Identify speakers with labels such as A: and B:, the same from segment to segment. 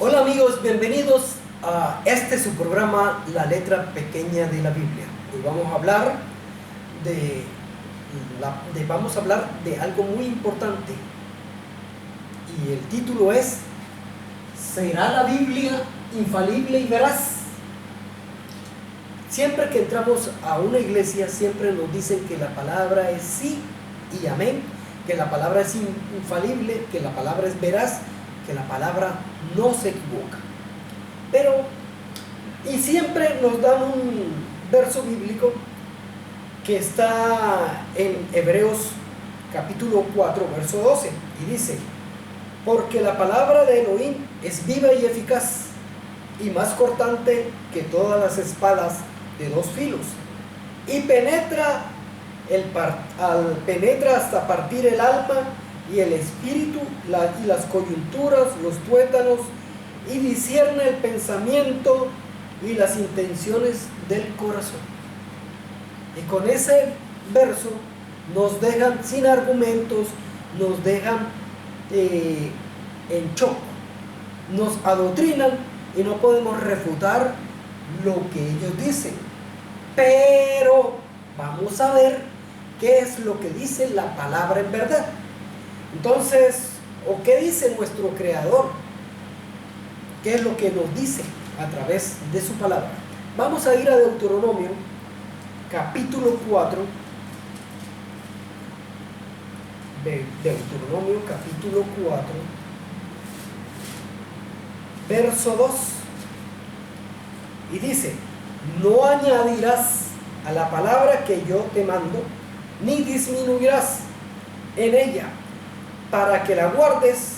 A: Hola amigos, bienvenidos a su programa La Letra Pequeña de la Biblia. Hoy vamos a hablar de algo muy importante y el título es ¿Será la Biblia infalible y veraz? Siempre que entramos a una iglesia siempre nos dicen que la palabra es sí y amén, que la palabra es infalible, que la palabra es veraz, que la palabra no se equivoca. Y siempre nos dan un verso bíblico que está en Hebreos capítulo 4, verso 12, y dice: porque la palabra de Elohim es viva y eficaz, y más cortante que todas las espadas de dos filos, y penetra hasta partir el alma y el espíritu, y las coyunturas, los tuétanos, y discierne el pensamiento y las intenciones del corazón. Y con ese verso nos dejan sin argumentos, nos dejan en shock, nos adoctrinan y no podemos refutar lo que ellos dicen. Pero vamos a ver qué es lo que dice la palabra en verdad. Entonces, ¿o qué dice nuestro Creador? ¿Qué es lo que nos dice a través de su palabra? Vamos a ir a Deuteronomio capítulo 4. Deuteronomio capítulo 4, verso 2. Y dice: no añadirás a la palabra que yo te mando, ni disminuirás en ella, para que la guardes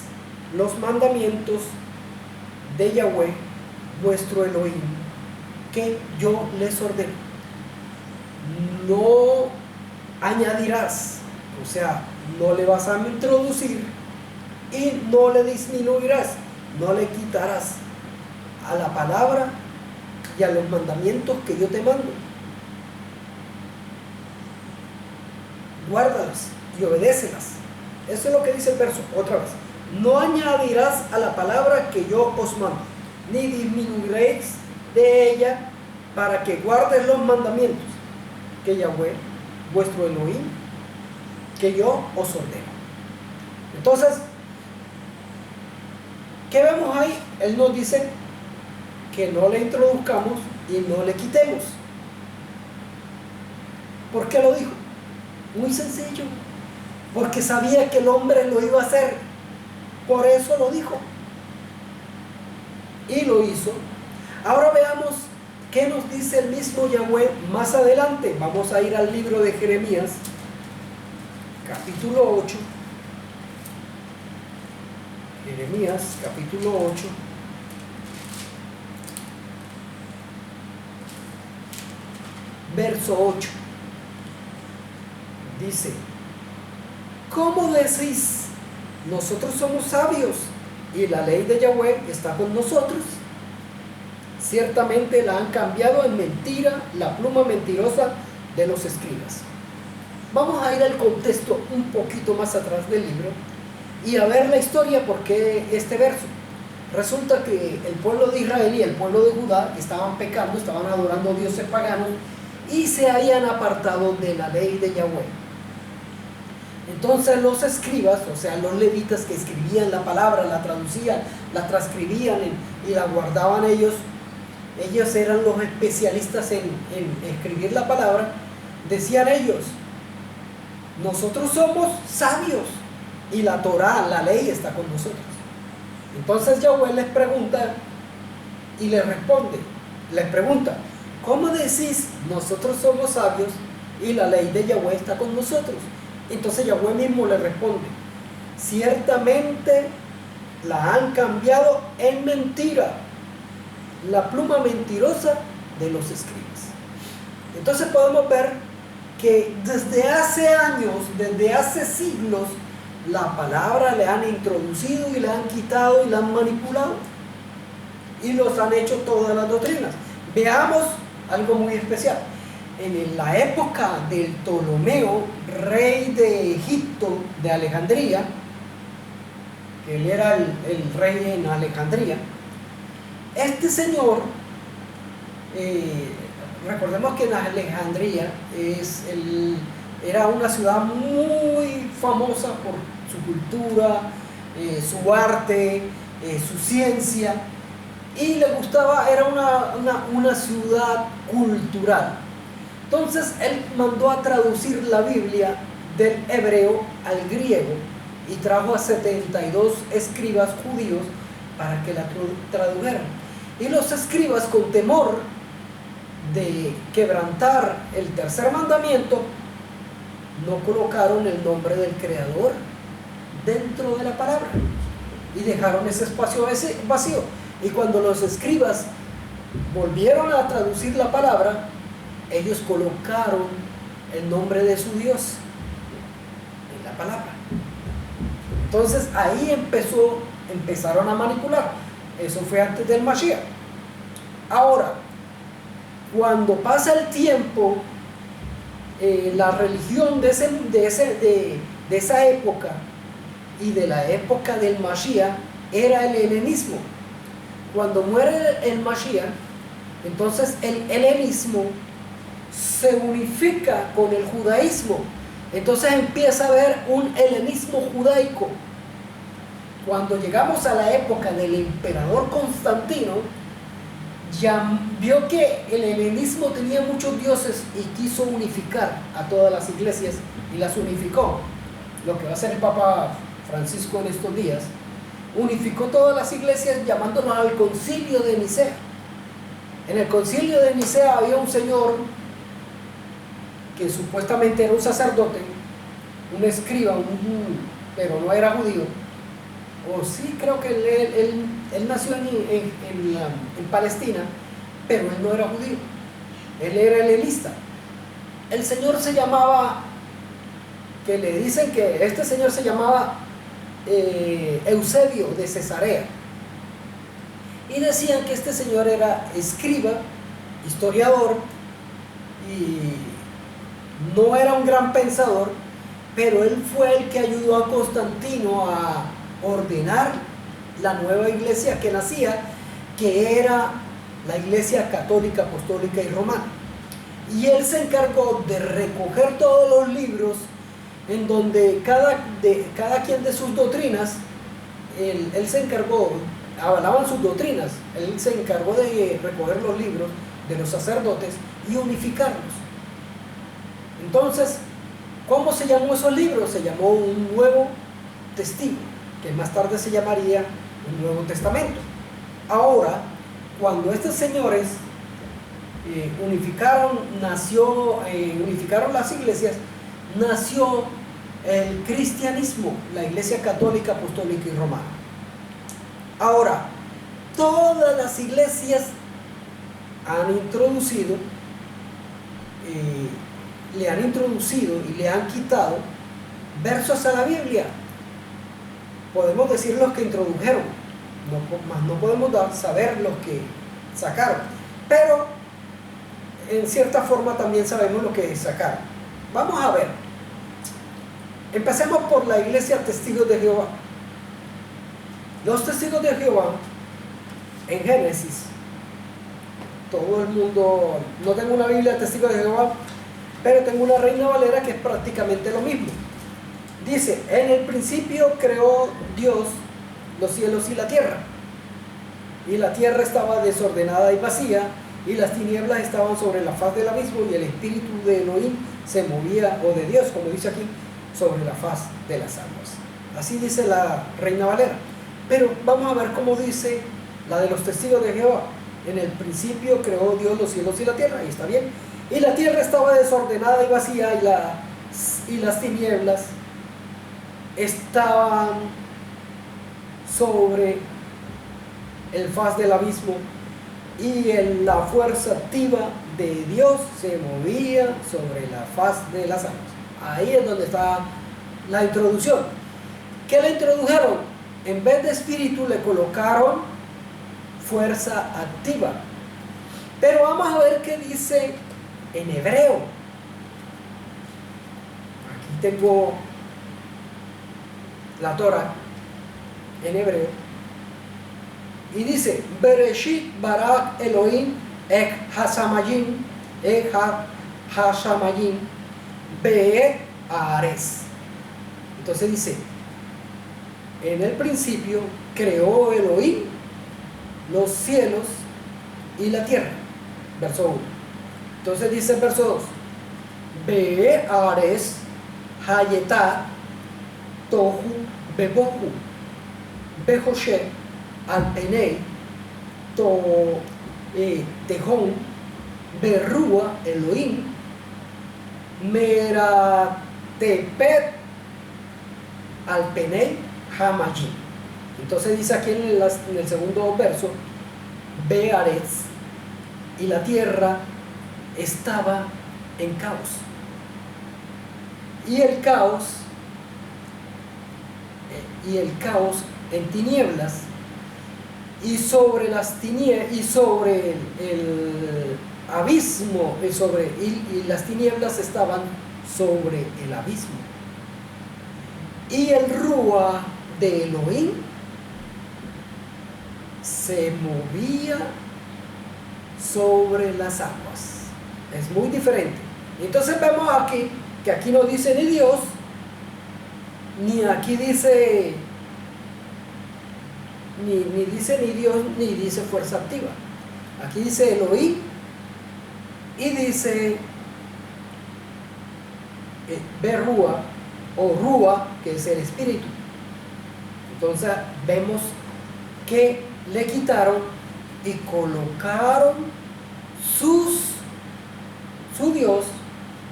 A: los mandamientos de Yahweh, vuestro Elohim, que yo les ordeno. No añadirás, o sea, no le vas a introducir, y no le disminuirás, no le quitarás a la palabra y a los mandamientos que yo te mando. Guárdalas y obedécelas. Eso es lo que dice el verso. Otra vez: no añadirás a la palabra que yo os mando, ni disminuiréis de ella, para que guardes los mandamientos que Yahweh, vuestro Elohim, que yo os ordeno. Entonces, ¿qué vemos ahí? Él nos dice que no le introduzcamos y no le quitemos. ¿Por qué lo dijo? Muy sencillo, porque sabía que el hombre lo iba a hacer. Por eso lo dijo y lo hizo. Ahora veamos qué nos dice el mismo Yahweh más adelante. Vamos a ir al libro de Jeremías capítulo 8. Jeremías capítulo 8, verso 8. Dice: ¿cómo decís, nosotros somos sabios y la ley de Yahweh está con nosotros? Ciertamente la han cambiado en mentira, la pluma mentirosa de los escribas. Vamos a ir al contexto un poquito más atrás del libro y a ver la historia. ¿Por qué este verso? Resulta que el pueblo de Israel y el pueblo de Judá estaban pecando, estaban adorando dioses paganos y se habían apartado de la ley de Yahweh. Entonces los escribas, o sea los levitas que escribían la palabra, la traducían, la transcribían y la guardaban ellos eran los especialistas en escribir la palabra. Decían ellos: nosotros somos sabios y la Torá, la ley, está con nosotros. Entonces Yahweh les pregunta y les responde, les pregunta: ¿cómo decís, nosotros somos sabios y la ley de Yahweh está con nosotros? Entonces Yahweh mismo le responde: ciertamente la han cambiado en mentira, la pluma mentirosa de los escribas. Entonces podemos ver que desde hace años, desde hace siglos, la palabra le han introducido y la han quitado y la han manipulado y los han hecho todas las doctrinas. Veamos algo muy especial. En la época del Ptolomeo, rey de Egipto, de Alejandría, que él era el rey en Alejandría, Este señor, recordemos que en Alejandría era una ciudad muy famosa por su cultura, su arte, su ciencia, y le gustaba, era una ciudad cultural. Entonces él mandó a traducir la Biblia del hebreo al griego y trajo a 72 escribas judíos para que la tradujeran. Y los escribas, con temor de quebrantar el tercer mandamiento, no colocaron el nombre del Creador dentro de la palabra y dejaron ese espacio vacío. Y cuando los escribas volvieron a traducir la palabra, ellos colocaron el nombre de su Dios en la palabra. Entonces ahí empezaron a manipular. Eso fue antes del Mashiach. Ahora, cuando pasa el tiempo, la religión de esa época y de la época del Mashiach era el helenismo. Cuando muere el Mashiach, entonces el helenismo se unifica con el judaísmo. Entonces empieza a haber un helenismo judaico. Cuando llegamos a la época del emperador Constantino, ya vio que el helenismo tenía muchos dioses y quiso unificar a todas las iglesias y las unificó. Lo que va a hacer el Papa Francisco en estos días, unificó todas las iglesias llamándonos al concilio de Nicea. En el concilio de Nicea había un señor que supuestamente era un sacerdote, un escriba, pero no era judío. O sí, creo que él nació en Palestina, pero él no era judío, él era helenista. El señor se llamaba, que le dicen que este señor se llamaba Eusebio de Cesarea, y decían que este señor era escriba, historiador, y no era un gran pensador, pero él fue el que ayudó a Constantino a ordenar la nueva iglesia que nacía, que era la iglesia católica, apostólica y romana. Y él se encargó de recoger todos los libros en donde cada quien de sus doctrinas, él se encargó, avalaban sus doctrinas, él se encargó de recoger los libros de los sacerdotes y unificarlos. Entonces, ¿cómo se llamó esos libros? Se llamó un Nuevo Testigo, que más tarde se llamaría un Nuevo Testamento. Ahora, cuando estos señores unificaron las iglesias, nació el cristianismo, la iglesia católica, apostólica y romana. Ahora, todas las iglesias han introducido, le han introducido y le han quitado versos a la Biblia. Podemos decir los que introdujeron, no podemos saber los que sacaron, pero en cierta forma también sabemos lo que sacaron. Vamos a ver, empecemos por la iglesia Testigos de Jehová. Los Testigos de Jehová, en Génesis, todo el mundo, no tengo una Biblia de Testigos de Jehová, pero tengo una Reina Valera que es prácticamente lo mismo. Dice: en el principio creó Dios los cielos y la tierra estaba desordenada y vacía, y las tinieblas estaban sobre la faz del abismo, y el espíritu de Elohim se movía, o de Dios, como dice aquí, sobre la faz de las aguas. Así dice la Reina Valera. Pero vamos a ver cómo dice la de los Testigos de Jehová. En el principio creó Dios los cielos y la tierra, y está bien. Y la tierra estaba desordenada y vacía, y las tinieblas estaban sobre el faz del abismo, y la fuerza activa de Dios se movía sobre la faz de las aguas. Ahí es donde está la introducción. ¿Qué le introdujeron? En vez de espíritu le colocaron fuerza activa. Pero vamos a ver qué dice en hebreo. Aquí tengo la Torah en hebreo. Y dice, Bereshit barak Elohim ek hasamayim be'et haaretz. Entonces dice, en el principio creó Elohim los cielos y la tierra. Verso 1. Entonces dice el verso 2, be'et haaretz hayetá tohu bebohu behoshe al penei tejón berrúa Elohim meratepet al penei hamayim. Entonces dice aquí en el segundo verso, Bearetz, y la tierra estaba en caos. Y el caos en tinieblas, y sobre las tinieblas, y sobre el abismo, y las tinieblas estaban sobre el abismo. Y el Rúa de Elohim se movía sobre las aguas. Es muy diferente. Entonces vemos aquí que aquí no dice ni Dios, ni aquí dice ni dice ni Dios, ni dice fuerza activa. Aquí dice Elohim y dice Berrúa o Rúa, que es el espíritu. Entonces vemos que le quitaron y colocaron su Dios,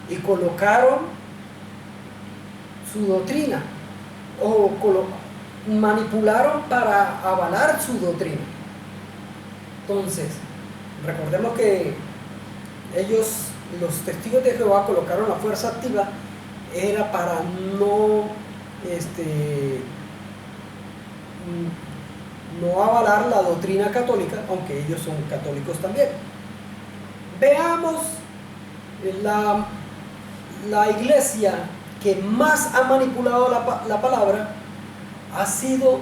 A: y colocaron su doctrina, o manipularon para avalar su doctrina. Entonces, recordemos que ellos, los testigos de Jehová, colocaron la fuerza activa, era para no avalar la doctrina católica, aunque ellos son católicos también. Veamos la iglesia que más ha manipulado la palabra ha sido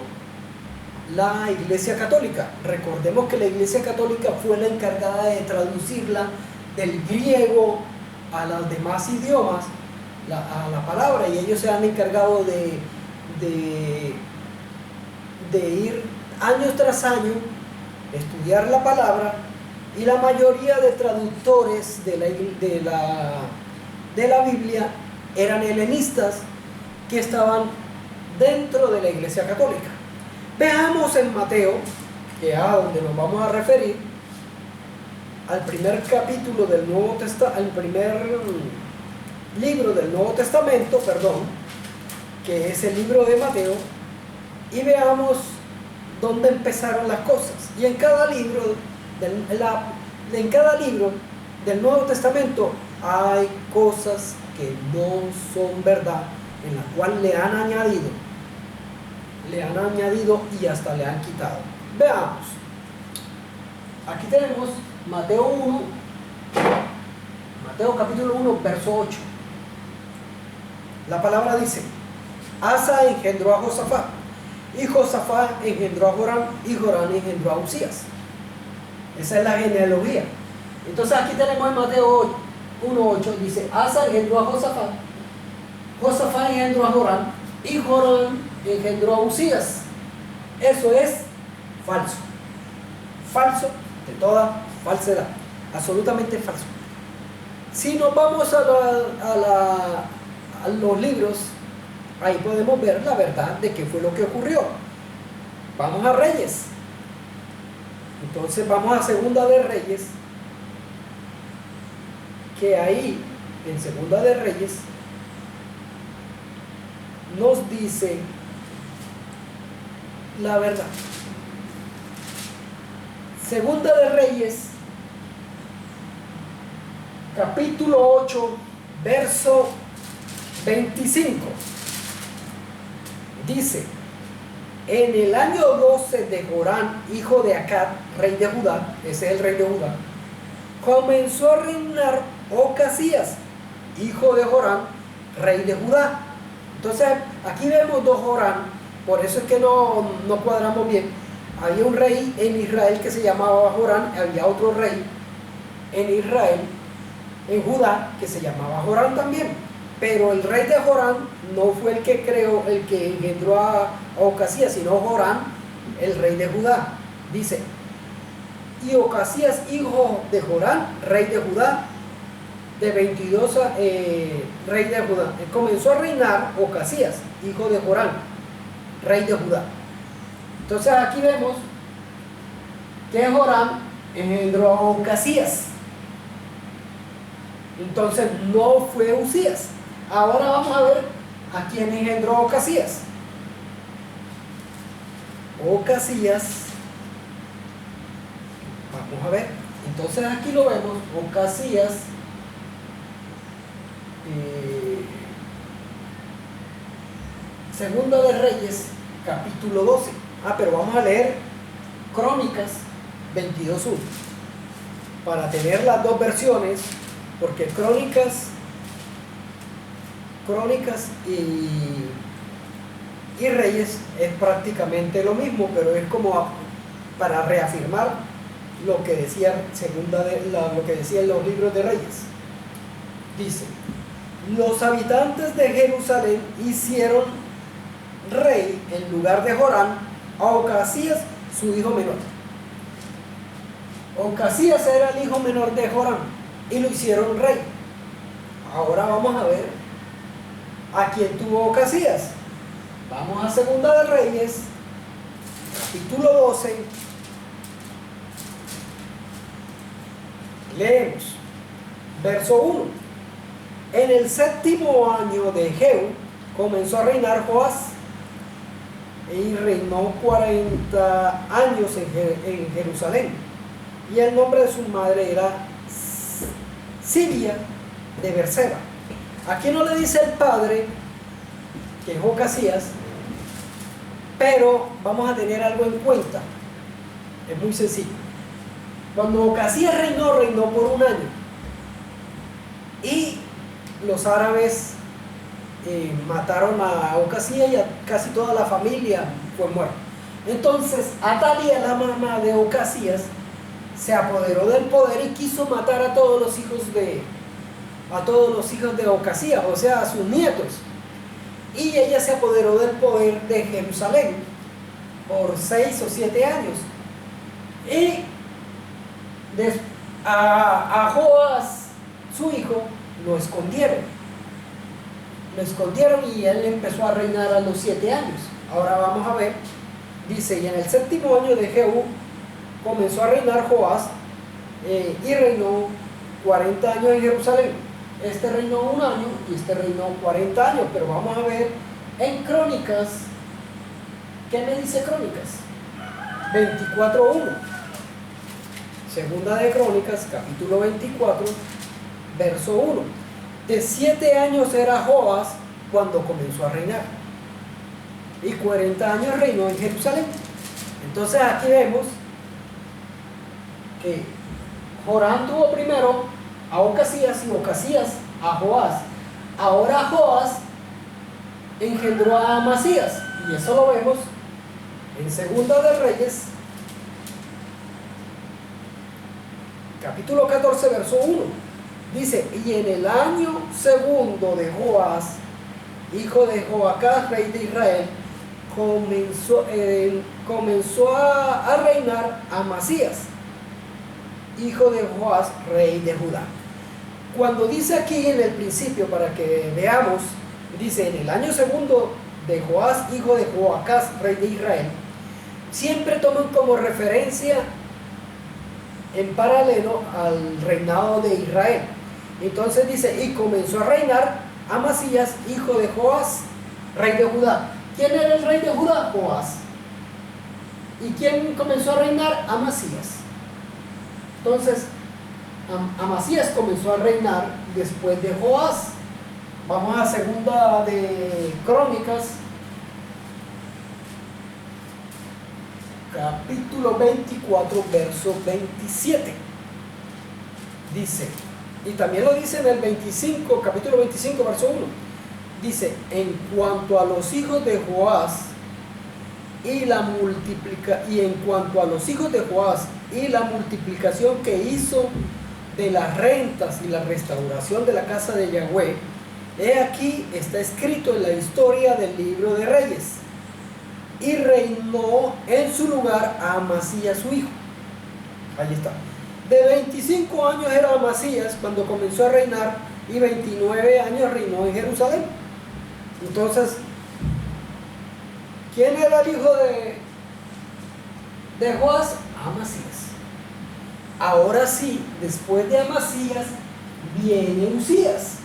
A: la Iglesia Católica. Recordemos que la Iglesia Católica fue la encargada de traducirla del griego a los demás idiomas, a la palabra, y ellos se han encargado de ir año tras año, estudiar la palabra, y la mayoría de traductores de la Biblia eran helenistas que estaban dentro de la Iglesia Católica. Veamos en Mateo, que es a donde nos vamos a referir, al primer capítulo del Nuevo Testamento, al primer libro del Nuevo Testamento, que es el libro de Mateo, y veamos dónde empezaron las cosas. Y en cada libro del Nuevo Testamento hay cosas que no son verdad, en las cuales le han añadido y hasta le han quitado. Veamos. Aquí tenemos Mateo capítulo 1, verso 8. La palabra dice: Asa engendró a Josafat, y Josafat engendró a Joram, y Joram engendró a Uzías. Esa es la genealogía. Entonces aquí tenemos en Mateo 1:8, dice: Asa engendró a Josafat, Josafat engendró a Joram, y Joram engendró a Uzías. Eso es falso. Falso de toda falsedad. Absolutamente falso. Si nos vamos a los libros, ahí podemos ver la verdad de qué fue lo que ocurrió. Vamos a Reyes. Entonces vamos a Segunda de Reyes, que ahí en Segunda de Reyes nos dice la verdad. Segunda de Reyes, capítulo 8, verso 25. Dice: en el año 12 de Joram, hijo de Acab, rey de Judá, ese es el rey de Judá, comenzó a reinar Ocasías, hijo de Joram, rey de Judá. Entonces aquí vemos dos Joram, por eso es que no cuadramos bien. había un rey en Israel que se llamaba Jorán, había otro rey en Israel, en Judá, que se llamaba Jorán también. Pero el rey de Jorán no fue el que creó, el que engendró a Ocasías, sino Jorán, el rey de Judá. Dice, y Ocasías, hijo de Jorán, rey de Judá, de 22 rey de Judá. Comenzó a reinar Ocasías, hijo de Jorán, rey de Judá. Entonces aquí vemos que Jorán engendró a Ocasías. Entonces no fue Usías. Ahora vamos a ver a quién engendró Ocasías. Ocasías, vamos a ver, entonces aquí lo vemos, Ocasías, Segunda de Reyes, capítulo 12. Pero vamos a leer Crónicas 22:1 para tener las dos versiones, porque Crónicas y Reyes es prácticamente lo mismo, pero es como para reafirmar lo que decía lo que decían los libros de Reyes. Dice, los habitantes de Jerusalén hicieron rey en lugar de Jorán a Ocasías, su hijo menor. Ocasías era el hijo menor de Jorán y lo hicieron rey. Ahora vamos a ver a quién tuvo Ocasías. Vamos a Segunda de Reyes, capítulo 12. Leemos, verso 1. En el 7º año de Jehú comenzó a reinar Joás y reinó 40 años en Jerusalén. Y el nombre de su madre era Sibia de Berseba. Aquí no le dice el padre, que es Ocasías, pero vamos a tener algo en cuenta. Es muy sencillo. Cuando Ocasías reinó por un año y los árabes mataron a Ocasías y a casi toda la familia fue muerta. Entonces Atalia, la mamá de Ocasías, se apoderó del poder y quiso matar a todos los hijos de Ocasías, o sea, a sus nietos. Y ella se apoderó del poder de Jerusalén por 6 o 7 años. Y a Joás, su hijo, lo escondieron y él empezó a reinar a los 7 años. Ahora vamos a ver, dice, y en el 7º año de Jehú comenzó a reinar Joás y reinó 40 años en Jerusalén. Este reinó un año y este reinó 40 años, pero vamos a ver en Crónicas. ¿Qué me dice Crónicas? 24:1. Segunda de Crónicas, capítulo 24, verso 1. De 7 años era Joás cuando comenzó a reinar, y 40 años reinó en Jerusalén. Entonces aquí vemos que Jorán tuvo primero a Ocasías y Ocasías a Joás. Ahora Joás engendró a Amasías, y eso lo vemos en Segunda de Reyes, capítulo 14, verso 1. Dice, y en el año segundo de Joás, hijo de Joacás, rey de Israel, comenzó a reinar Amasías, hijo de Joás, rey de Judá. Cuando dice aquí en el principio, para que veamos, dice en el año segundo de Joás, hijo de Joacás, rey de Israel, siempre toman como referencia en paralelo al reinado de Israel. Entonces dice, y comenzó a reinar Amasías, hijo de Joás, rey de Judá. ¿Quién era el rey de Judá? Joás. ¿Y quién comenzó a reinar? Amasías. Entonces, Amasías comenzó a reinar después de Joás. Vamos a Segunda de Crónicas, capítulo 24, verso 27. Dice, y también lo dice en el 25, capítulo 25, verso 1. Dice, en cuanto a los hijos de Joás, y en cuanto a los hijos de Joás y la multiplicación que hizo de las rentas y la restauración de la casa de Yahweh, he aquí está escrito en la historia del libro de Reyes. Y reinó en su lugar a Amasías su hijo. Ahí está. De 25 años era Amasías cuando comenzó a reinar, y 29 años reinó en Jerusalén. Entonces, ¿quién era el hijo de Joás? Amasías. Ahora sí, después de Amasías viene Usías,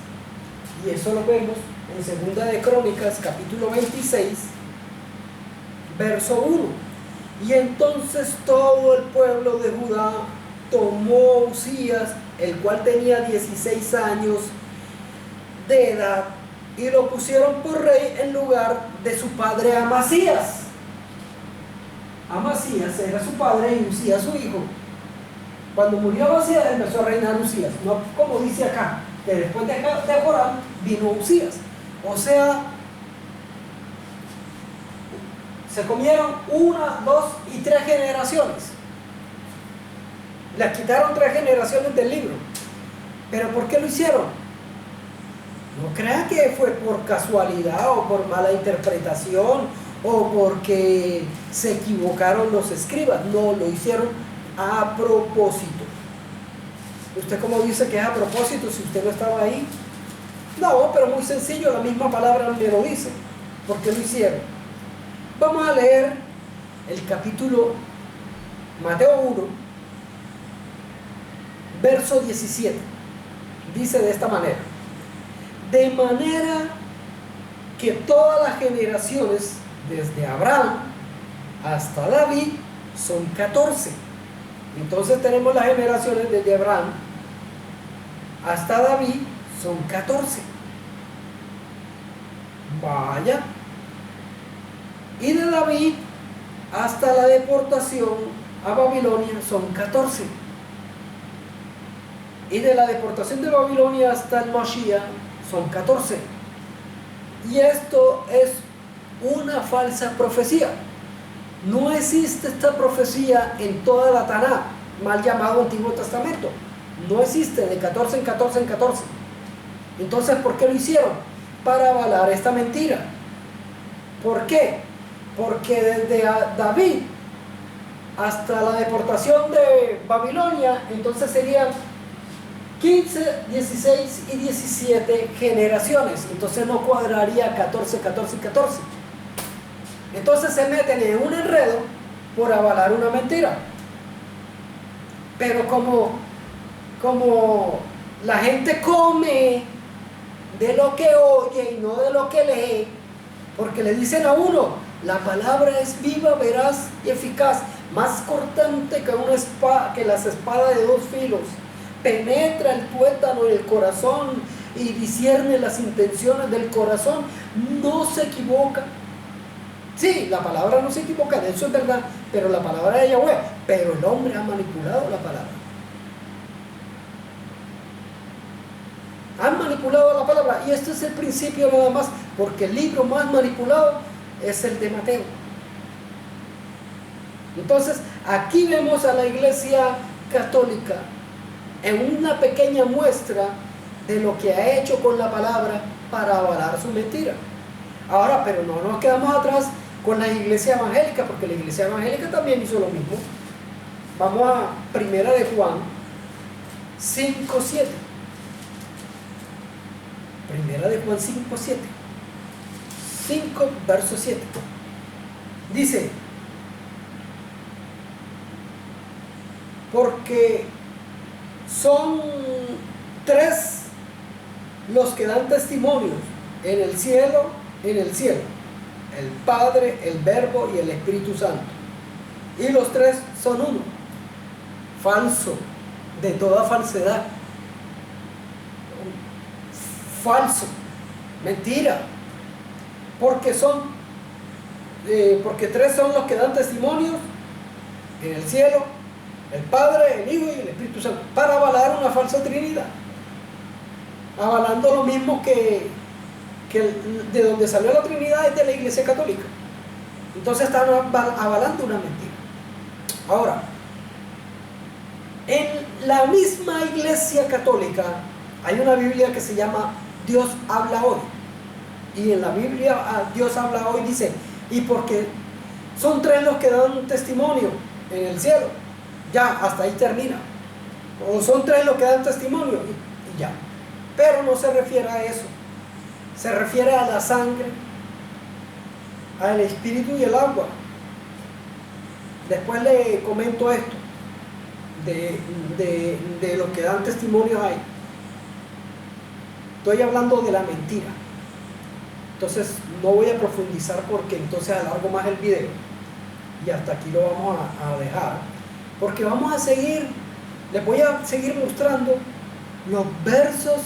A: y eso lo vemos en Segunda de Crónicas capítulo 26 verso 1. Y entonces todo el pueblo de Judá tomó a Usías, el cual tenía 16 años de edad, y lo pusieron por rey en lugar de su padre Amasías. Amasías era su padre y Usías su hijo. Cuando murió Amasías empezó a reinar Usías, no como dice acá, que después de Joram vino Usías. O sea, se comieron 1, 2 y 3 generaciones. Les quitaron 3 generaciones del libro. ¿Pero por qué lo hicieron? No crean que fue por casualidad o por mala interpretación o porque se equivocaron los escribas. No, lo hicieron a propósito. ¿Usted cómo dice que es a propósito si usted no estaba ahí? No, pero muy sencillo, la misma palabra me lo dice. ¿Por qué lo hicieron? Vamos a leer el capítulo Mateo 1, verso 17. Dice de esta manera: de manera que todas las generaciones desde Abraham hasta David son 14. Entonces tenemos las generaciones desde Abraham hasta David son 14. Vaya. Y de David hasta la deportación a Babilonia son 14. Y de la deportación de Babilonia hasta el Mashiach son 14. Y esto es una falsa profecía. No existe esta profecía en toda la Taná, mal llamado Antiguo Testamento. No existe de 14 en 14 en 14. Entonces, ¿por qué lo hicieron? Para avalar esta mentira. ¿Por qué? Porque desde David hasta la deportación de Babilonia, entonces serían 15, 16 y 17 generaciones. Entonces no cuadraría 14, 14 y 14. Entonces se meten en un enredo por avalar una mentira. Pero como la gente come de lo que oye y no de lo que lee, porque le dicen a uno, la palabra es viva, veraz y eficaz, más cortante que las espadas de 2 filos, penetra el tuétano en el corazón y discierne las intenciones del corazón, no se equivoca. Sí, la palabra no se equivoca, de eso es verdad, pero la palabra de Yahweh, pero el hombre ha manipulado la palabra. Han manipulado la palabra, y este es el principio nada más, porque el libro más manipulado es el de Mateo. Entonces, aquí vemos a la Iglesia Católica en una pequeña muestra de lo que ha hecho con la palabra para avalar su mentira. Ahora, pero no nos quedamos atrás con la iglesia evangélica, porque la iglesia evangélica también hizo lo mismo. Vamos a Primera de Juan 5:7. Primera de Juan 5:7. 5 verso 7. Dice: porque son 3 los que dan testimonios en el cielo, el Padre, el Verbo y el Espíritu Santo. Y los 3 son uno. Falso, de toda falsedad. Falso, mentira. Porque 3 son los que dan testimonios en el cielo, el Padre, el Hijo y el Espíritu Santo, para avalar una falsa trinidad, avalando lo mismo que de donde salió la Trinidad es de la Iglesia Católica. Entonces están avalando una mentira. Ahora, en la misma Iglesia Católica hay una Biblia que se llama Dios habla hoy. Y en la Biblia Dios habla hoy dice, y porque son 3 los que dan testimonio en el cielo, ya, hasta ahí termina. O son 3 los que dan testimonio y ya. Pero no se refiere a eso. Se refiere a la sangre, al espíritu y el agua. Después le comento esto de los que dan testimonios ahí. Estoy hablando de la mentira. Entonces no voy a profundizar porque entonces alargo más el video. Y hasta aquí lo vamos a dejar. Porque vamos a seguir, les voy a seguir mostrando los versos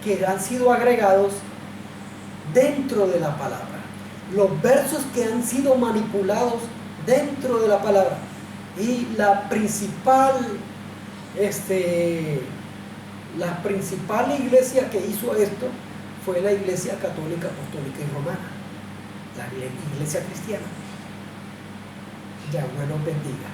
A: que han sido agregados dentro de la palabra. Los versos que han sido manipulados dentro de la palabra. Y la principal iglesia que hizo esto fue la Iglesia Católica, Apostólica y Romana, la iglesia cristiana. Ya, bueno, bendiga.